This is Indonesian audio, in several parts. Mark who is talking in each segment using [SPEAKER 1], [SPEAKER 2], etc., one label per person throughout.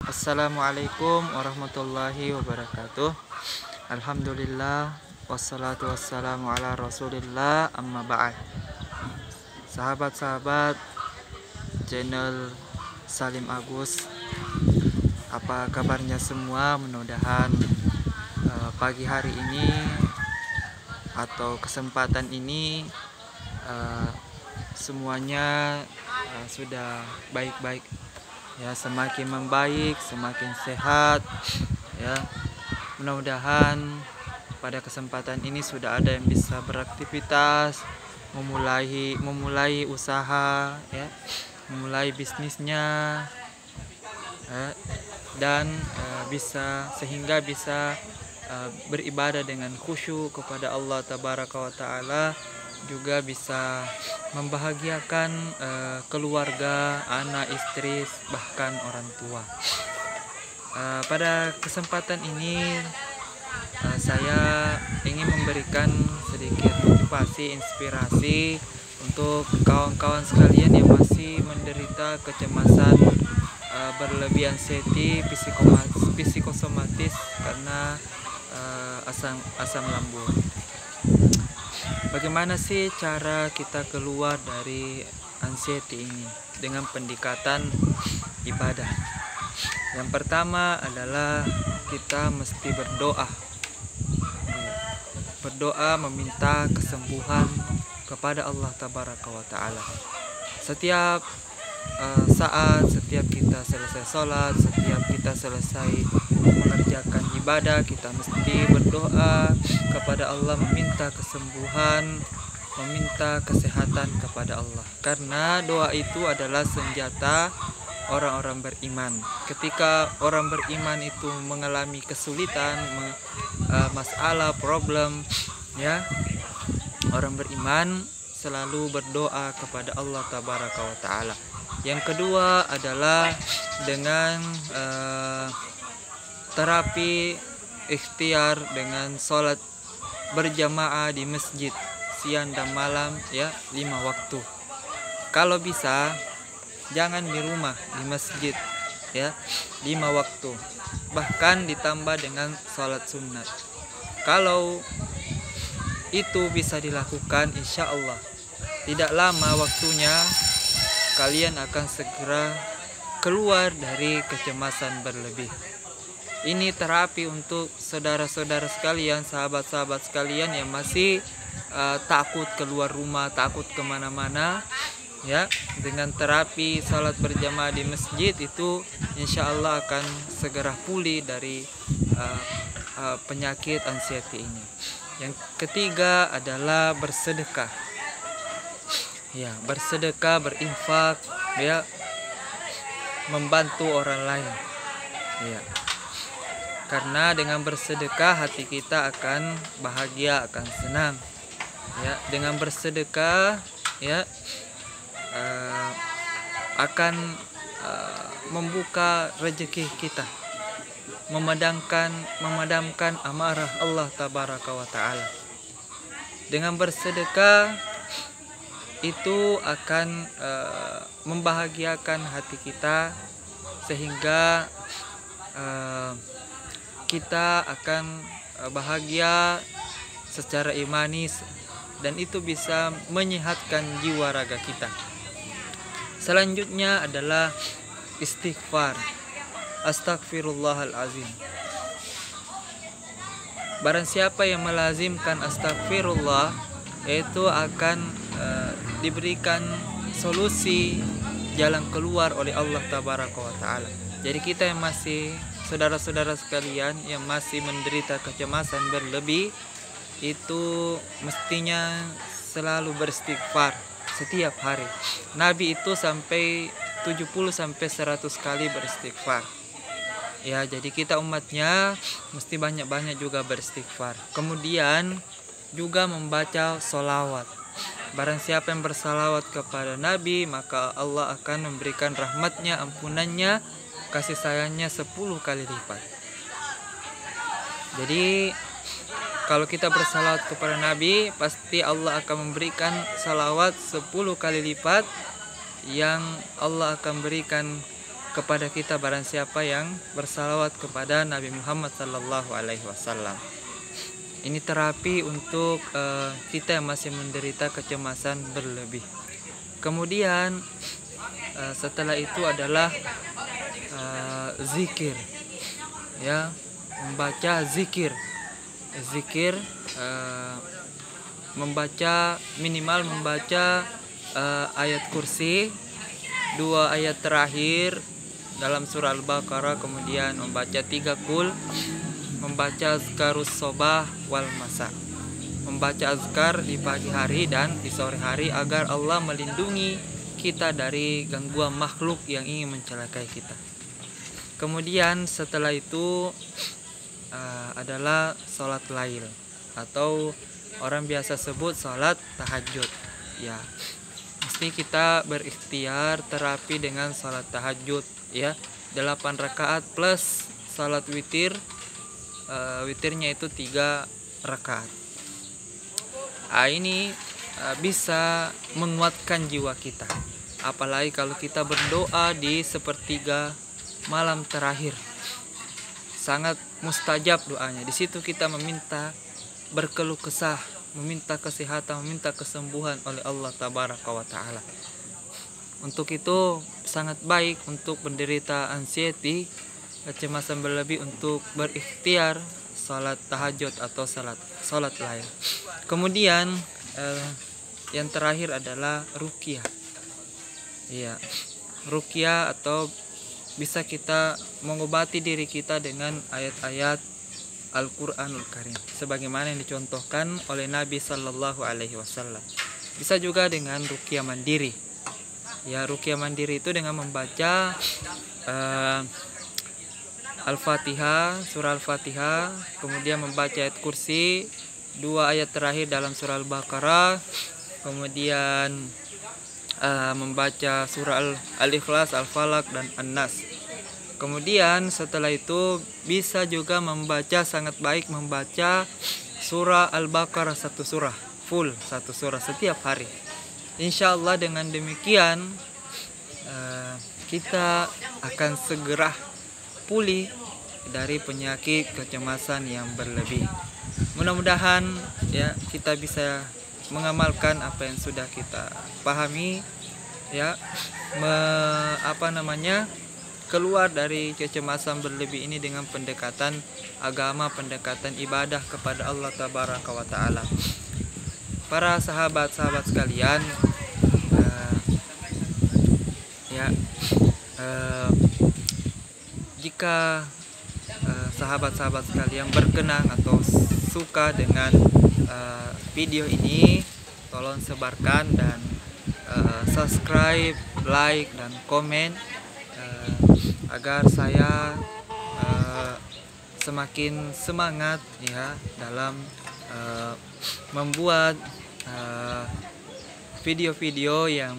[SPEAKER 1] Assalamualaikum warahmatullahi wabarakatuh. Alhamdulillah, wassalatu wassalamu ala rasulillah, amma ba'd. Sahabat-sahabat channel Salim Agus, apa kabarnya semua? Mudah-mudahan pagi hari ini atau kesempatan ini semuanya sudah baik-baik ya, semakin membaik, semakin sehat ya. Mudah-mudahan pada kesempatan ini sudah ada yang bisa beraktivitas, memulai usaha ya, memulai bisnisnya ya, dan sehingga bisa beribadah dengan khusyuk kepada Allah Tabaraka wa Ta'ala, juga bisa membahagiakan keluarga, anak, istri, bahkan orang tua. Pada kesempatan ini saya ingin memberikan sedikit motivasi, inspirasi untuk kawan-kawan sekalian yang masih menderita kecemasan berlebih, anxiety, psikosomatis karena asam lambung. Bagaimana sih cara kita keluar dari anxiety ini? Dengan pendekatan ibadah. Yang pertama adalah kita mesti berdoa. Berdoa meminta kesembuhan kepada Allah Tabaraka wa Ta'ala. Setiap saat, setiap kita selesai sholat, setiap kita selesai mengerjakan ibadah, kita mesti berdoa kepada Allah, meminta kesembuhan, meminta kesehatan kepada Allah. Karena doa itu adalah senjata orang-orang beriman. Ketika orang beriman itu mengalami kesulitan, masalah, problem ya, orang beriman selalu berdoa kepada Allah Tabaraka wa Ta'ala. Yang kedua adalah dengan terapi ikhtiar dengan sholat berjamaah di masjid siang dan malam ya, 5 waktu. Kalau bisa jangan di rumah, di masjid ya, 5 waktu, bahkan ditambah dengan sholat sunat. Kalau itu bisa dilakukan, insya Allah tidak lama waktunya kalian akan segera keluar dari kecemasan berlebih. Ini terapi untuk saudara-saudara sekalian, sahabat-sahabat sekalian yang masih takut keluar rumah, takut kemana-mana ya. Dengan terapi salat berjamaah di masjid itu insya Allah akan segera pulih dari penyakit anxiety ini. Yang ketiga adalah bersedekah ya, bersedekah, berinfak ya, membantu orang lain ya. Karena dengan bersedekah hati kita akan bahagia, akan senang ya. Dengan bersedekah ya akan membuka rezeki kita, memadamkan amarah Allah Tabaraka wa Ta'ala. Dengan bersedekah itu akan membahagiakan hati kita, sehingga kita akan bahagia secara imani, dan itu bisa menyehatkan jiwa raga kita. Selanjutnya adalah istighfar, astagfirullahalazim. Barang siapa yang melazimkan astagfirullah, itu akan diberikan solusi jalan keluar oleh Allah Tabaraka wa Ta'ala. Jadi kita yang masih, saudara-saudara sekalian yang masih menderita kecemasan berlebih, itu mestinya selalu beristighfar setiap hari. Nabi itu sampai 70-100 kali beristighfar ya. Jadi kita umatnya mesti banyak-banyak juga beristighfar. Kemudian juga membaca sholawat. Barang siapa yang bersalawat kepada Nabi, maka Allah akan memberikan rahmatnya, ampunannya, kasih sayangnya 10 kali lipat. Jadi kalau kita bersalawat kepada Nabi, pasti Allah akan memberikan salawat 10 kali lipat, yang Allah akan berikan kepada kita barang siapa yang bersalawat kepada Nabi Muhammad sallallahu alaihi wasallam. Ini terapi untuk kita yang masih menderita kecemasan berlebih. Kemudian setelah itu adalah zikir, ya, membaca zikir, membaca minimal ayat kursi, 2 ayat terakhir dalam surah Al-Baqarah, kemudian membaca 3 kul, membaca azkarus sobah wal masa, membaca azkar di pagi hari dan di sore hari agar Allah melindungi kita dari gangguan makhluk yang ingin mencelakai kita. Kemudian setelah itu adalah sholat lail atau orang biasa sebut sholat tahajud. Ya, mesti kita berikhtiar terapi dengan sholat tahajud, ya, 8 rakaat plus sholat witir. Witirnya itu 3 rakaat. Ini bisa menguatkan jiwa kita, apalagi kalau kita berdoa di sepertiga malam terakhir, sangat mustajab doanya. Di situ kita meminta berkeluh kesah, meminta kesehatan, meminta kesembuhan oleh Allah tabaraka wa taala. Untuk itu sangat baik untuk penderita anxiety, kecemasan berlebih, untuk berikhtiar salat tahajud atau salat lail. Kemudian yang terakhir adalah ruqyah. Iya, ruqyah atau bisa kita mengobati diri kita dengan ayat-ayat Al-Qur'anul Karim sebagaimana yang dicontohkan oleh Nabi sallallahu alaihi wasallam. Bisa juga dengan ruqyah mandiri. Ya, ruqyah mandiri itu dengan membaca Al-Fatihah, surah Al-Fatihah, kemudian membaca ayat kursi, 2 ayat terakhir dalam surah Al-Baqarah, kemudian membaca surah Al-Ikhlas, Al-Falaq, dan An-Nas. Kemudian setelah itu bisa juga sangat baik membaca surah Al-Baqarah 1 surah, full 1 surah setiap hari. Insya Allah dengan demikian kita akan segera pulih dari penyakit kecemasan yang berlebih. Mudah-mudahan ya kita bisa mengamalkan apa yang sudah kita pahami, ya, keluar dari kecemasan berlebih ini dengan pendekatan agama, pendekatan ibadah kepada Allah tabaraka wa taala. Para sahabat-sahabat sekalian, jika sahabat-sahabat sekalian berkenan atau suka dengan video ini, tolong sebarkan dan subscribe, like, dan komen agar saya semakin semangat, ya, dalam membuat video-video yang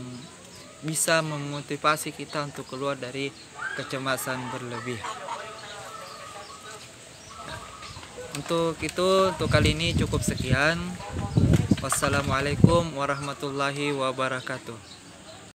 [SPEAKER 1] bisa memotivasi kita untuk keluar dari kecemasan berlebih. Untuk kali ini cukup sekian. Wassalamualaikum warahmatullahi wabarakatuh.